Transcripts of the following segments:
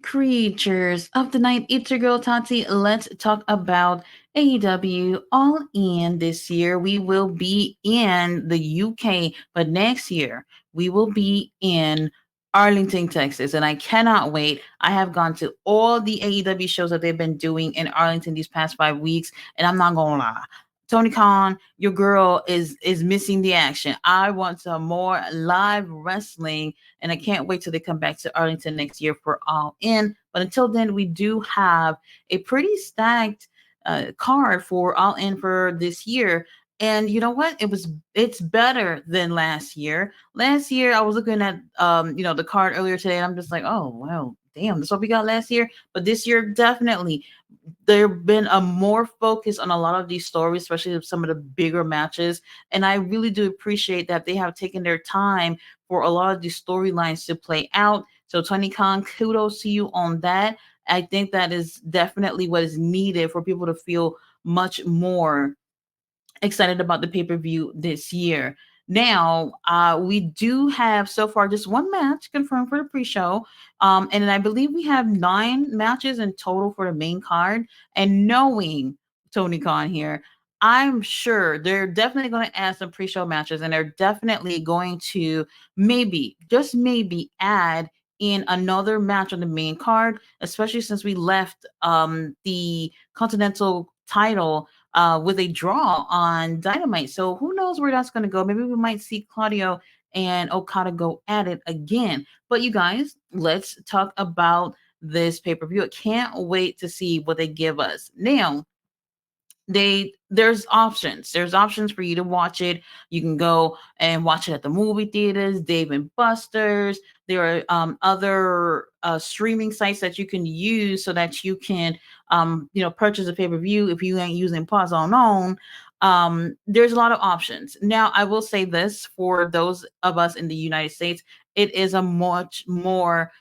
Creatures of the night, it's your girl Tati. Let's talk about AEW All In this year. We will be in the UK, but next year we will be in Arlington, Texas. And I cannot wait. I have gone to all the AEW shows that they've been doing in Arlington these past 5 weeks, and I'm not gonna lie. Tony Khan, your girl is missing the action. I want some more live wrestling, and I can't wait till they come back to Arlington next year for All In. But until then, we do have a pretty stacked card for All In for this year. And you know what? It's better than last year. Last year, I was looking at the card earlier today, and I'm just like, oh well, damn, that's what we got last year. But this year, definitely there been a more focus on a lot of these stories, especially some of the bigger matches. And I really do appreciate that they have taken their time for a lot of these storylines to play out. So Tony Khan, kudos to you on that. I think that is definitely what is needed for people to feel much more excited about the pay-per-view this year. Now, we do have so far just one match confirmed for the pre-show. And then I believe we have 9 matches in total for the main card. And knowing Tony Khan here, I'm sure they're definitely going to add some pre-show matches, and they're definitely going to maybe, just maybe, add in another match on the main card, especially since we left the Continental title with a draw on Dynamite. So who knows where that's going to go? Maybe we might see Claudio and Okada go at it again. But you guys, let's talk about this pay per view. I can't wait to see what they give us. Now, there's options for you to watch it. You can go and watch it at the movie theaters, Dave and Buster's. There are other streaming sites that you can use so that you can purchase a pay-per-view if you ain't using pause on. There's a lot of options. Now I will say this, for those of us in the United States, it is a much more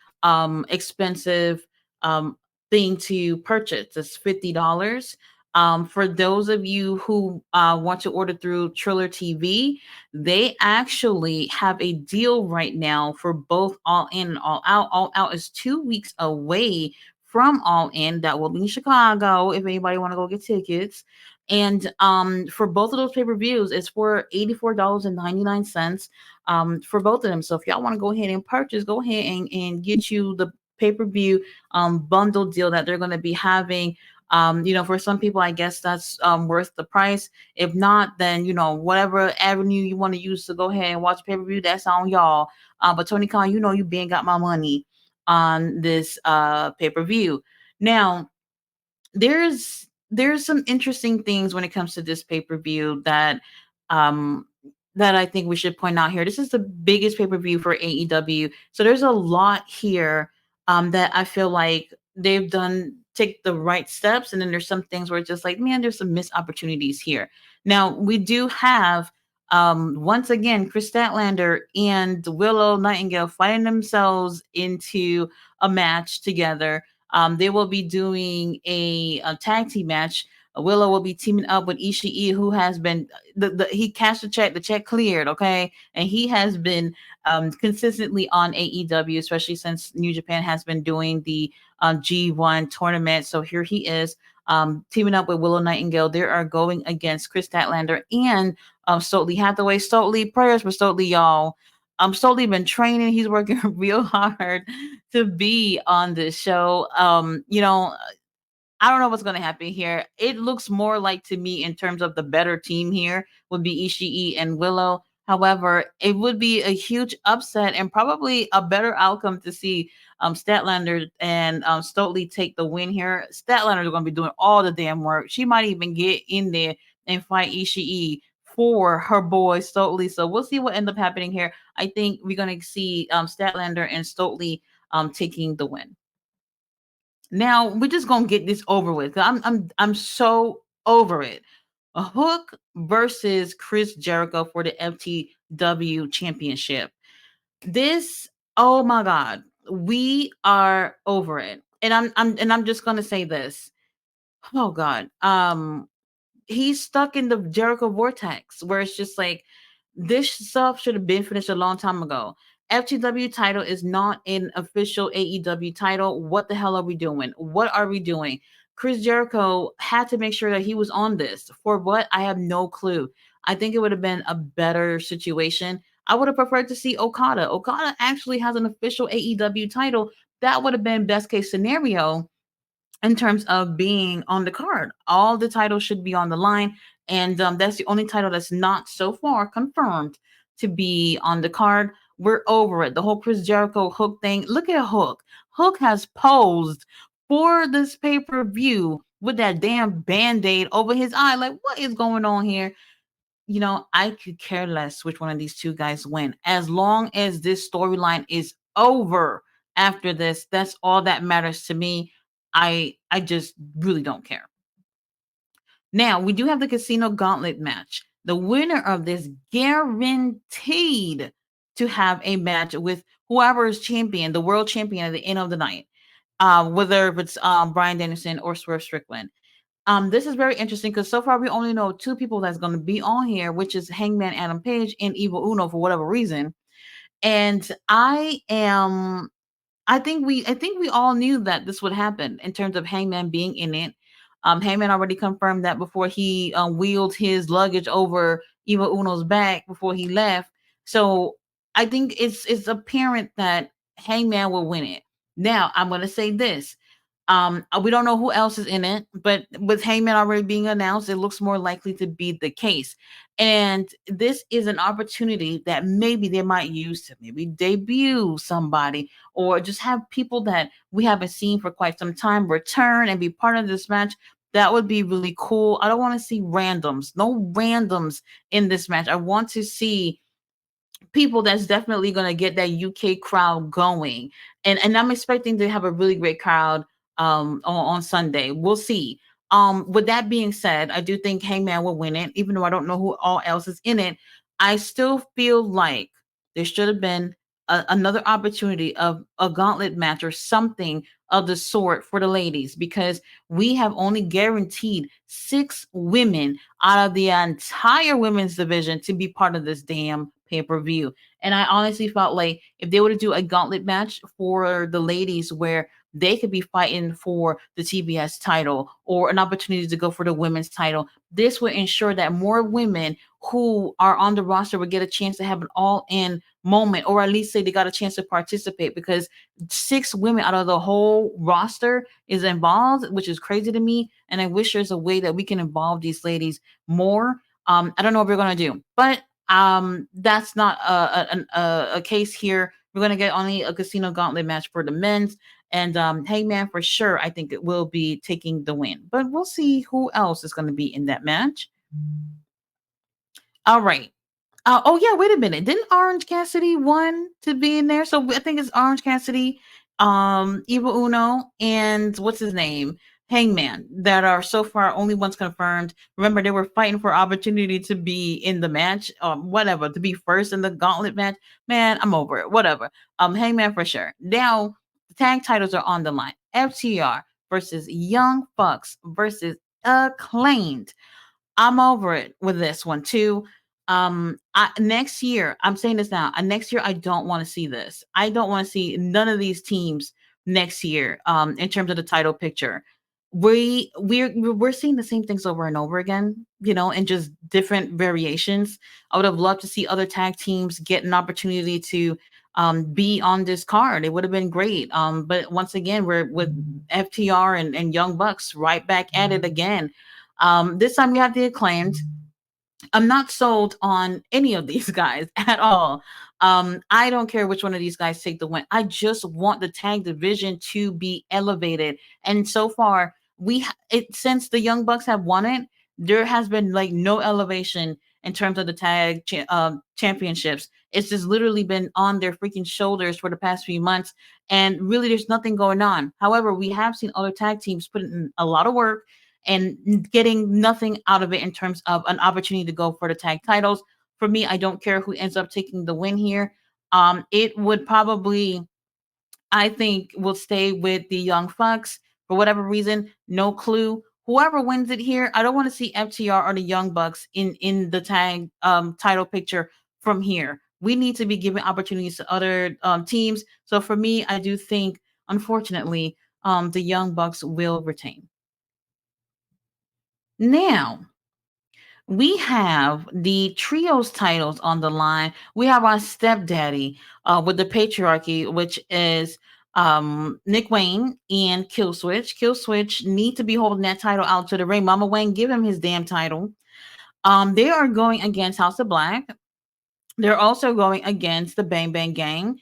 expensive thing to purchase. It's $50. For those of you who want to order through Triller TV, they actually have a deal right now for both All In and All Out. All Out is 2 weeks away from All In. That will be in Chicago if anybody want to go get tickets. And for both of those pay-per-views, it's for $84.99 for both of them. So if y'all want to go ahead and purchase, go ahead and get you the pay-per-view bundle deal that they're going to be having. For some people, I guess that's worth the price. If not, then whatever avenue you want to use to go ahead and watch pay per view, that's on y'all. But Tony Khan, you been got my money on this pay per view. Now, there's some interesting things when it comes to this pay per view um that I think we should point out here. This is the biggest pay per view for AEW, so there's a lot here that I feel like they've done take the right steps, and then there's some things where it's just like, man, there's some missed opportunities here. Now we do have once again Chris Statlander and Willow Nightingale fighting themselves into a match together. They will be doing a tag team match. Willow will be teaming up with Ishii, who has been he cashed the check cleared, okay, and he has been consistently on AEW, especially since New Japan has been doing the G1 tournament. So here he is teaming up with Willow Nightingale. They are going against Chris Statlander and Stokely Hathaway. Stokely, prayers for Stokely, y'all. Stokely been training. He's working real hard to be on this show. I don't know what's going to happen here. It looks more like, to me, in terms of the better team here, would be Ishii and Willow. However, it would be a huge upset and probably a better outcome to see Statlander and Stokely take the win here. Statlander is going to be doing all the damn work. She might even get in there and fight Ishii for her boy Stokely. So we'll see what ends up happening here. I think we're going to see Statlander and Stokely taking the win. Now we're just gonna get this over with. I'm so over it. A Hook versus Chris Jericho for the FTW Championship. This, oh my God, we are over it. And I'm just gonna say this. Oh God, he's stuck in the Jericho vortex where it's just like this stuff should have been finished a long time ago. FTW title is not an official AEW title. What the hell are we doing? What are we doing? Chris Jericho had to make sure that he was on this. For what? I have no clue. I think it would have been a better situation. I would have preferred to see Okada. Okada actually has an official AEW title. That would have been best case scenario in terms of being on the card. All the titles should be on the line, and that's the only title that's not so far confirmed to be on the card. We're over it. The whole Chris Jericho Hook thing. Look at Hook. Hook has posed for this pay per view with that damn band aid over his eye. Like, what is going on here? I could care less which one of these two guys win. As long as this storyline is over after this, that's all that matters to me. I just really don't care. Now, we do have the Casino Gauntlet match. The winner of this guaranteed to have a match with whoever is champion, the world champion at the end of the night. Whether it's Brian Danielson or Swerve Strickland. This is very interesting because so far we only know two people that's going to be on here, which is Hangman Adam Page and Evil Uno for whatever reason. And I think we all knew that this would happen in terms of Hangman being in it. Hangman already confirmed that before he wheeled his luggage over Evil Uno's back before he left. So I think it's apparent that Hangman will win it. Now I'm going to say this: we don't know who else is in it, but with Heyman already being announced, it looks more likely to be the case. And this is an opportunity that maybe they might use to maybe debut somebody or just have people that we haven't seen for quite some time return and be part of this match. That would be really cool. I don't want to see randoms, no randoms in this match. I want to see people that's definitely going to get that UK crowd going. And I'm expecting to have a really great crowd on Sunday. We'll see. With that being said, I do think Hangman will win it, even though I don't know who all else is in it. I still feel like there should have been another opportunity of a gauntlet match or something of the sort for the ladies because we have only guaranteed 6 women out of the entire women's division to be part of this damn pay-per-view. And I honestly felt like if they were to do a gauntlet match for the ladies where they could be fighting for the TBS title or an opportunity to go for the women's title, this would ensure that more women who are on the roster would get a chance to have an all-in moment, or at least say they got a chance to participate, because 6 women out of the whole roster is involved, which is crazy to me. And I wish there's a way that we can involve these ladies more. I don't know what we're gonna do, but that's not a case here. We're gonna get only a Casino Gauntlet match for the men's, and Hangman for sure I think it will be taking the win, but we'll see who else is going to be in that match. All right. Oh yeah, wait a minute. Didn't Orange Cassidy want to be in there? So I think it's Orange Cassidy, Evil Uno, and what's his name? Hangman, that are so far only ones confirmed. Remember, they were fighting for opportunity to be in the match, whatever, to be first in the gauntlet match. Man, I'm over it. Whatever. Hangman for sure. Now the tag titles are on the line. FTR versus Young Bucks versus Acclaimed. I'm over it with this one too. Next year, I'm saying this now. Next year, I don't want to see this. I don't want to see none of these teams next year. In terms of the title picture, we're seeing the same things over and over again. And just different variations. I would have loved to see other tag teams get an opportunity to be on this card. It would have been great. But once again, we're with FTR and Young Bucks right back at it again. This time we have the Acclaimed. I'm not sold on any of these guys at all. I don't care which one of these guys take the win. I just want the tag division to be elevated. And so far, since the Young Bucks have won it, there has been like no elevation in terms of the championships. It's just literally been on their freaking shoulders for the past few months, and really, there's nothing going on. However, we have seen other tag teams put in a lot of work and getting nothing out of it in terms of an opportunity to go for the tag titles. For me, I don't care who ends up taking the win here. It would probably, I think, will stay with the Young Bucks for whatever reason. No clue. Whoever wins it here, I don't want to see FTR or the Young Bucks in the tag title picture from here. We need to be giving opportunities to other teams. So for me, I do think, unfortunately, the Young Bucks will retain. Now, we have the trios titles on the line. We have our stepdaddy with the patriarchy, which is Nick Wayne and Killswitch. Killswitch need to be holding that title out to the ring. Mama Wayne, give him his damn title. They are going against House of Black. They're also going against the Bang Bang Gang,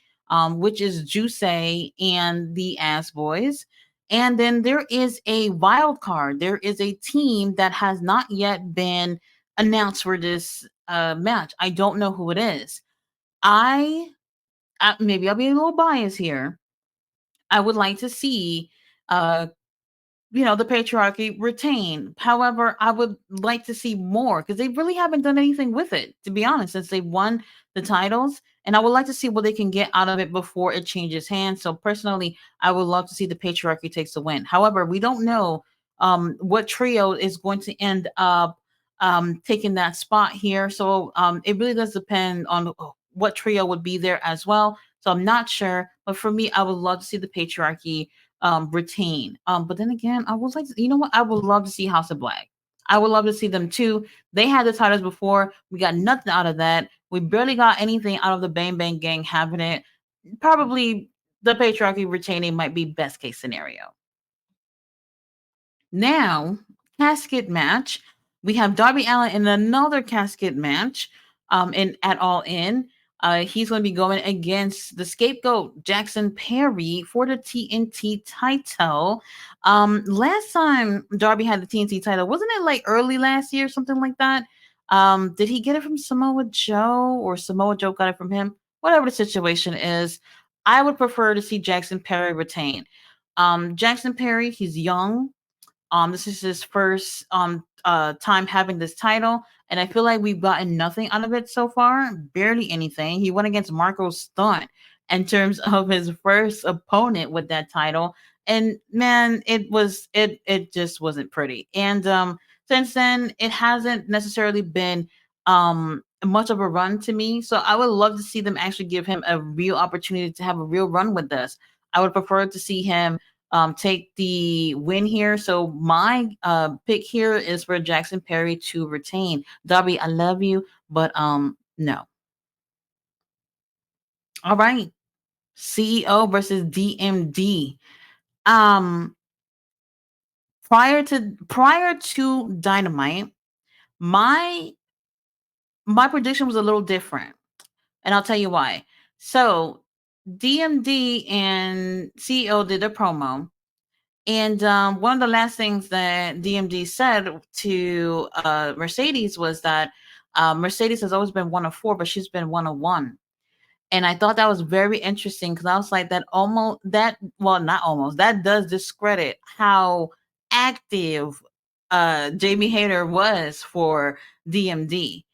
which is Juice and the Ass Boys. And then there is a wild card. There is a team that has not yet been announced for this match. I don't know who it is. I maybe I'll be a little biased here. I would like to see uh the patriarchy retain. However, I would like to see more because they really haven't done anything with it, to be honest, since they won the titles. And I would like to see what they can get out of it before it changes hands. So personally, I would love to see the patriarchy takes the win. However, we don't know what trio is going to end up taking that spot here. So it really does depend on what trio would be there as well. So I'm not sure. But for me, I would love to see the patriarchy retain. But then again, I was like, you know what? I would love to see House of Black. I would love to see them too. They had the titles before. We got nothing out of that. We barely got anything out of the Bang Bang Gang having it. Probably the patriarchy retaining might be best case scenario. Now, casket match. We have Darby Allin in another casket match in at All In. He's going to be going against the scapegoat, Jackson Perry, for the TNT title. Last time Darby had the TNT title, wasn't it like early last year, something like that? Did he get it from Samoa Joe or Samoa Joe got it from him? Whatever the situation is, I would prefer to see Jackson Perry retain. Jackson Perry, he's young. This is his first time having this title, and I feel like we've gotten nothing out of it so far. Barely anything. He went against Marco Stunt in terms of his first opponent with that title, and man, it just wasn't pretty. And since then, it hasn't necessarily been much of a run to me. So I would love to see them actually give him a real opportunity to have a real run with this. I would prefer to see him take the win here. So my pick here is for Jackson Perry to retain. Darby, I love you, but no. All right. CEO versus DMD. Um prior to Dynamite, my my prediction was a little different. And I'll tell you why. So DMD and CEO did a promo. And one of the last things that DMD said to Mercedes was that Mercedes has always been one of four, but she's been one of one. And I thought that was very interesting because I was like, not almost, that does discredit how active Jamie Hayter was for DMD.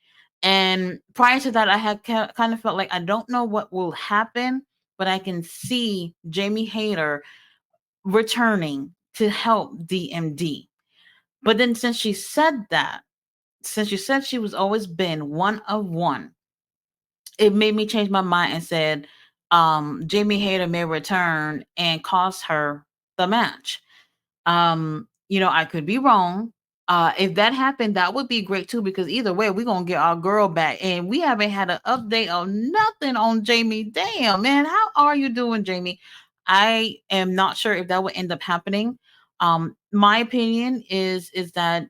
And prior to that, I had kind of felt like I don't know what will happen, but I can see Jamie Hayter returning to help DMD. But then since she said she was always been one of one, it made me change my mind and said Jamie Hayter may return and cost her the match. I could be wrong. If that happened, that would be great too, because either way, we're gonna get our girl back. And we haven't had an update or nothing on Jamie. Damn, man, how are you doing, Jamie? I am not sure if that would end up happening. My opinion is that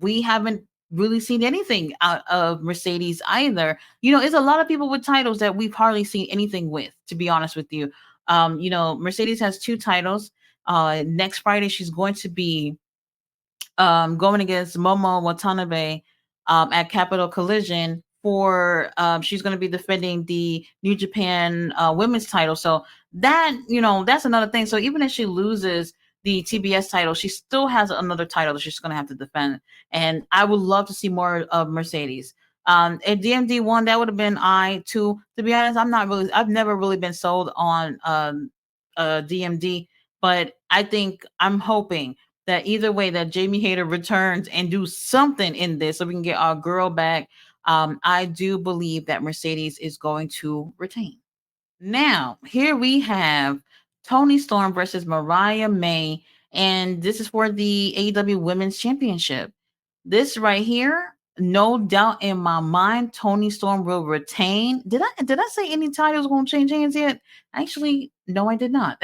we haven't really seen anything out of Mercedes either. It's a lot of people with titles that we've hardly seen anything with, to be honest with you. Mercedes has two titles. Next Friday, she's going to be going against Momo Watanabe at Capital Collision for she's going to be defending the New Japan women's title. So that's another thing. So even if she loses the TBS title, she still has another title that she's going to have to defend. And I would love to see more of Mercedes. If DMD won, that would have been I too. To be honest, I've never really been sold on DMD, but I'm hoping that either way that Jamie Hayter returns and do something in this so we can get our girl back. I do believe that Mercedes is going to retain. Now, here we have Tony Storm versus Mariah May, and this is for the AEW Women's Championship. This right here, no doubt in my mind, Tony Storm will retain. Did I say any titles won't change hands yet? Actually, no, I did not.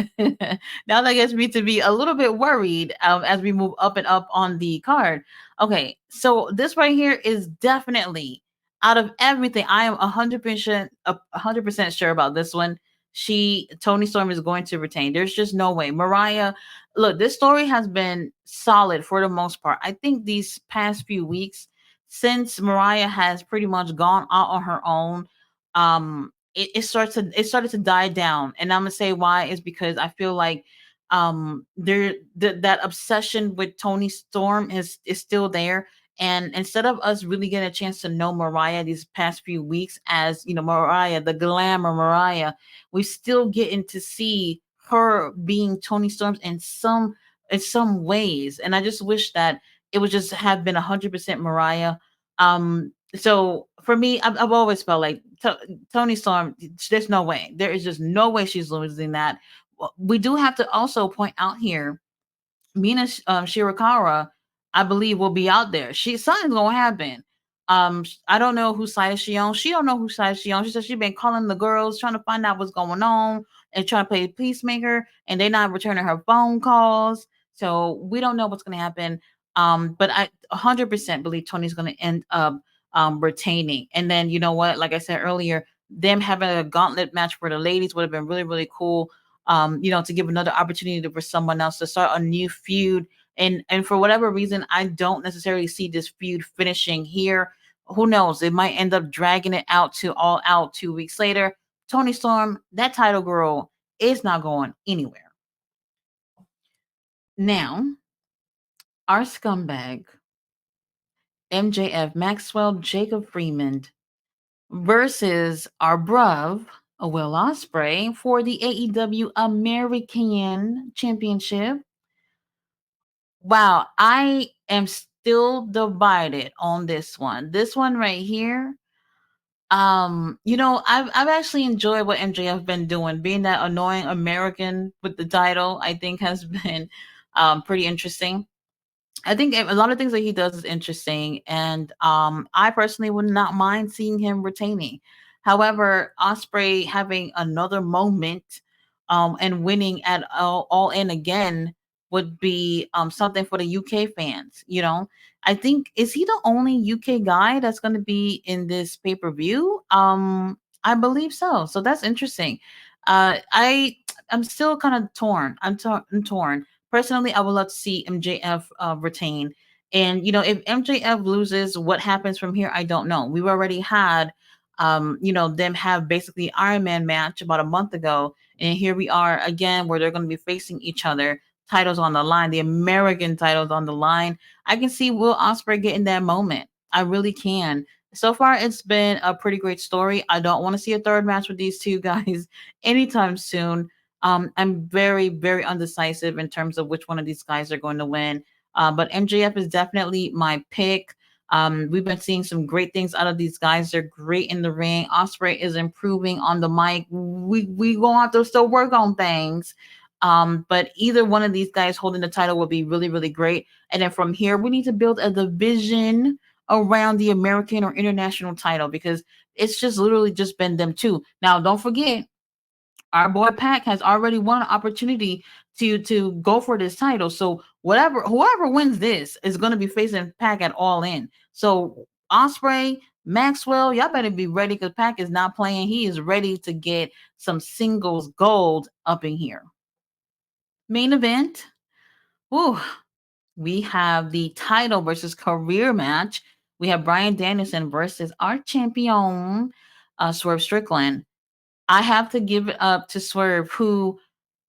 Now that gets me to be a little bit worried as we move up and up on the card. Okay, so this right here is definitely out of everything. I am 100% sure about this one. Tony Storm is going to retain. There's just no way. Mariah, look, this story has been solid for the most part. I think these past few weeks, since Mariah has pretty much gone out on her own, it started to die down. And I'm gonna say why is because I feel like that obsession with Tony Storm is still there. And instead of us really getting a chance to know Mariah these past few weeks as, Mariah, the glamour Mariah, we still getting to see her being Tony Storms in some ways. And I just wish that it would just have been 100% Mariah. So for me, I've always felt like Tony Storm, there's no way. There is just no way she's losing that. We do have to also point out here Mina Shirakawa, I believe, will be out there. Something's gonna happen. I don't know whose side is she on. She don't know whose side she on. She said she been calling the girls, trying to find out what's going on, and trying to play peacemaker, and they're not returning her phone calls. So we don't know what's gonna happen. But I 100% believe Tony's gonna end up retaining. And then you know what? Like I said earlier, them having a gauntlet match for the ladies would have been really, really cool, to give another opportunity for someone else to start a new feud. And for whatever reason, I don't necessarily see this feud finishing here. Who knows? It might end up dragging it out to All Out 2 weeks later. Tony Storm, that title girl, is not going anywhere. Now, our scumbag, MJF Maxwell Jacob Freeman, versus our bruv, Will Ospreay, for the AEW American Championship. Wow, I am still divided on this one. This one right here. I've actually enjoyed what MJF been doing. Being that annoying American with the title, I think has been pretty interesting. I think a lot of things that he does is interesting, and I personally would not mind seeing him retaining. However, Osprey having another moment, and winning at All In again would be something for the UK fans. I think, is he the only UK guy that's going to be in this pay per view? I believe so. So that's interesting. I'm still kind of torn. I'm torn. Personally, I would love to see MJF retain. And if MJF loses, what happens from here? I don't know. We've already had, them have basically Iron Man match about a month ago, and here we are again, where they're going to be facing each other. Titles on the line, the American titles on the line. I can see Will Ospreay getting that moment. I really can. So far, it's been a pretty great story. I don't want to see a third match with these two guys anytime soon. I'm very, very undecisive in terms of which one of these guys are going to win. But MJF is definitely my pick. We've been seeing some great things out of these guys. They're great in the ring. Osprey is improving on the mic. We gonna have to still work on things. But either one of these guys holding the title would be really, really great. And then from here, we need to build a division around the American or international title, because it's just literally just been them two. Now, don't forget, our boy Pac has already won an opportunity to go for this title. So whoever wins this is going to be facing Pac at All In. So Osprey, Maxwell, y'all better be ready, because Pac is not playing. He is ready to get some singles gold up in here. Main event. Whew, we have the title versus career match. We have Bryan Danielson versus our champion, Swerve Strickland. I have to give it up to Swerve, who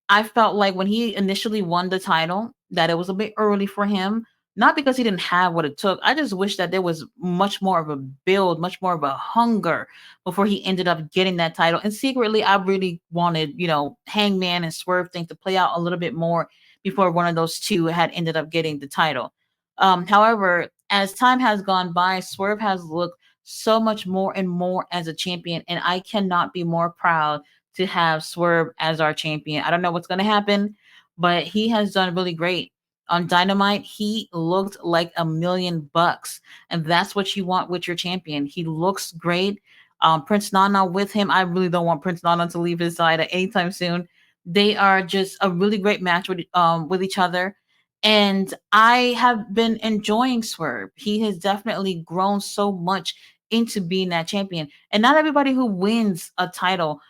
I felt like when he initially won the title, that it was a bit early for him. Not because he didn't have what it took. I just wish that there was much more of a build, much more of a hunger before he ended up getting that title. And secretly, I really wanted, Hangman and Swerve thing to play out a little bit more before one of those two had ended up getting the title. However, as time has gone by, Swerve has looked so much more and more as a champion. And I cannot be more proud to have Swerve as our champion. I don't know what's going to happen, but he has done really great. On Dynamite, he looked like $1 million, and that's what you want with your champion. He looks great. Prince Nana with him. I really don't want Prince Nana to leave his side at any time soon. They are just a really great match with each other, and I have been enjoying Swerve. He has definitely grown so much into being that champion, and not everybody who wins a title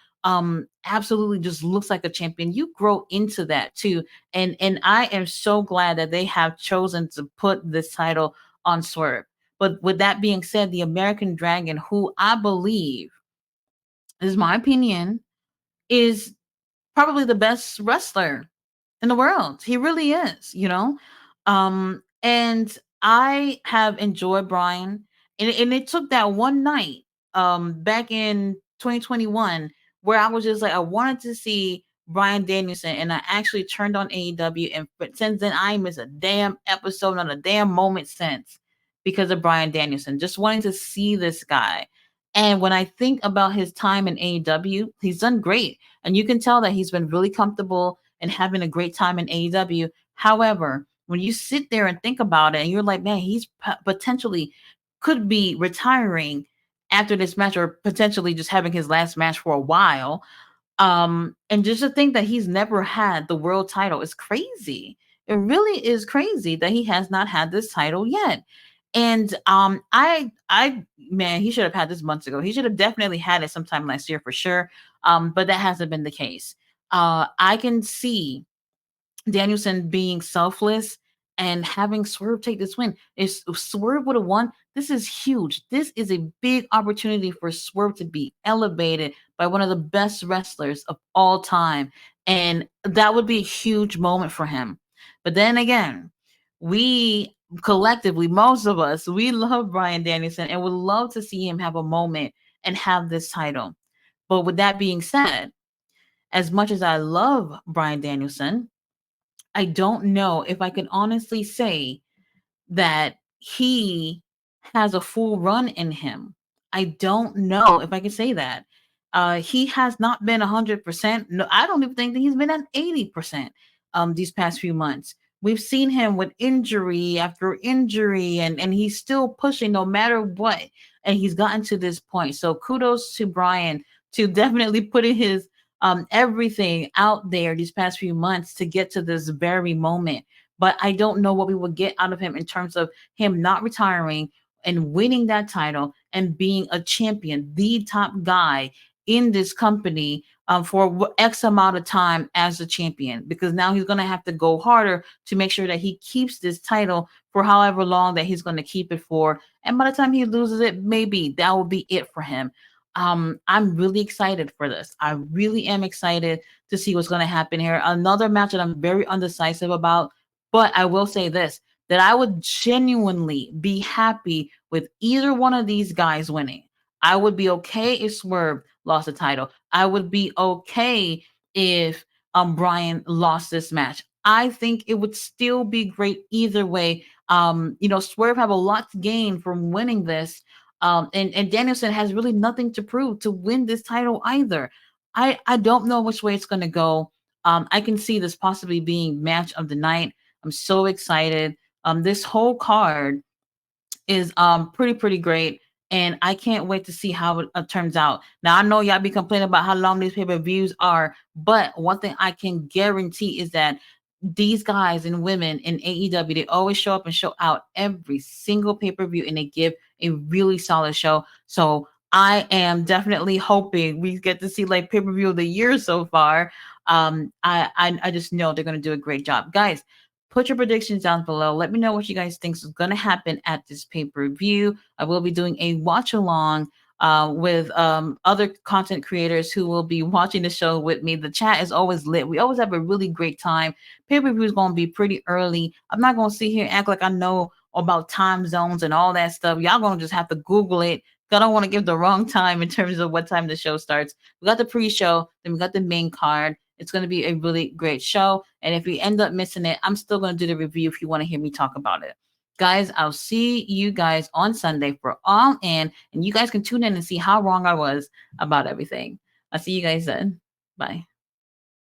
absolutely just looks like a champion. You grow into that too, and I am so glad that they have chosen to put this title on Swerve. But with that being said, the American Dragon, who I believe, is my opinion, is probably the best wrestler in the world. He really is, you know? And I have enjoyed Brian. And it took that one night, back in 2021, where I was just like, I wanted to see Brian Danielson, and I actually turned on AEW, and since then I missed a damn episode, not a damn moment since, because of Brian Danielson. Just wanting to see this guy. And when I think about his time in AEW, he's done great. And you can tell that he's been really comfortable and having a great time in AEW. However, when you sit there and think about it, and you're like, man, he's potentially could be retiring after this match, or potentially just having his last match for a while. And just to think that he's never had the world title is crazy. It really is crazy that he has not had this title yet. And I man, he should have had this months ago. He should have definitely had it sometime last year for sure. But that hasn't been the case. I can see Danielson being selfless and having Swerve take this win. If Swerve would have won, this is huge. This is a big opportunity for Swerve to be elevated by one of the best wrestlers of all time. And that would be a huge moment for him. But then again, we collectively, most of us, we love Brian Danielson and would love to see him have a moment and have this title. But with that being said, as much as I love Brian Danielson, I don't know if I can honestly say that he has a full run in him. I don't know if I can say that. He has not been 100%. No, I don't even think that he's been at 80% these past few months. We've seen him with injury after injury, and he's still pushing no matter what. And he's gotten to this point. So kudos to Brian to definitely putting his everything out there these past few months to get to this very moment. But I don't know what we will get out of him in terms of him not retiring and winning that title and being a champion, the top guy in this company, for X amount of time as a champion, because now he's going to have to go harder to make sure that he keeps this title for however long that he's going to keep it for. And by the time he loses it, maybe that will be it for him. I'm really excited for this. I really am excited to see what's going to happen here. Another match that I'm very undecisive about, but I will say this, that I would genuinely be happy with either one of these guys winning. I would be okay if Swerve lost the title. I would be okay if Brian lost this match. I think it would still be great either way. Swerve have a lot to gain from winning this. And Danielson has really nothing to prove to win this title either. I don't know which way it's gonna go. I can see this possibly being match of the night. I'm so excited. This whole card is pretty great, and I can't wait to see how it turns out. Now I know y'all be complaining about how long these pay-per-views are, but one thing I can guarantee is that these guys and women in AEW, they always show up and show out every single pay-per-view, and they give a really solid show. So I am definitely hoping we get to see like pay-per-view of the year so far. I just know they're gonna do a great job. Guys, put your predictions down below. Let me know what you guys think is gonna happen at this pay-per-view. I will be doing a watch along with other content creators who will be watching the show with me. The chat is always lit. We always have a really great time. Pay-per-view is going to be pretty early. I'm not going to sit here and act like I know about time zones and all that stuff. Y'all going to just have to Google it. I don't want to give the wrong time in terms of what time the show starts. We got the pre-show, then we got the main card. It's going to be a really great show. And if you end up missing it, I'm still going to do the review if you want to hear me talk about it. Guys, I'll see you guys on Sunday for All In, and you guys can tune in and see how wrong I was about everything. I'll see you guys then. Bye.